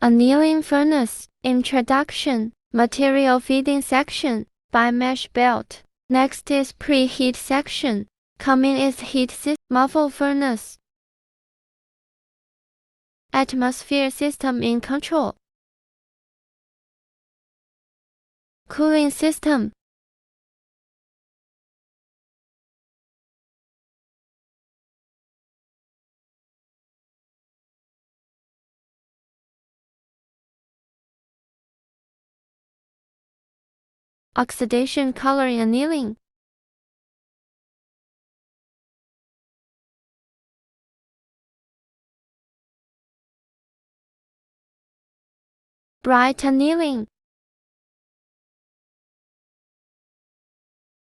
Annealing furnace. Introduction. Material feeding section. By mesh belt. Next is preheat section. Coming is heat system. Muffle furnace. Atmosphere system in control. Cooling system. Oxidation coloring annealing. Bright annealing.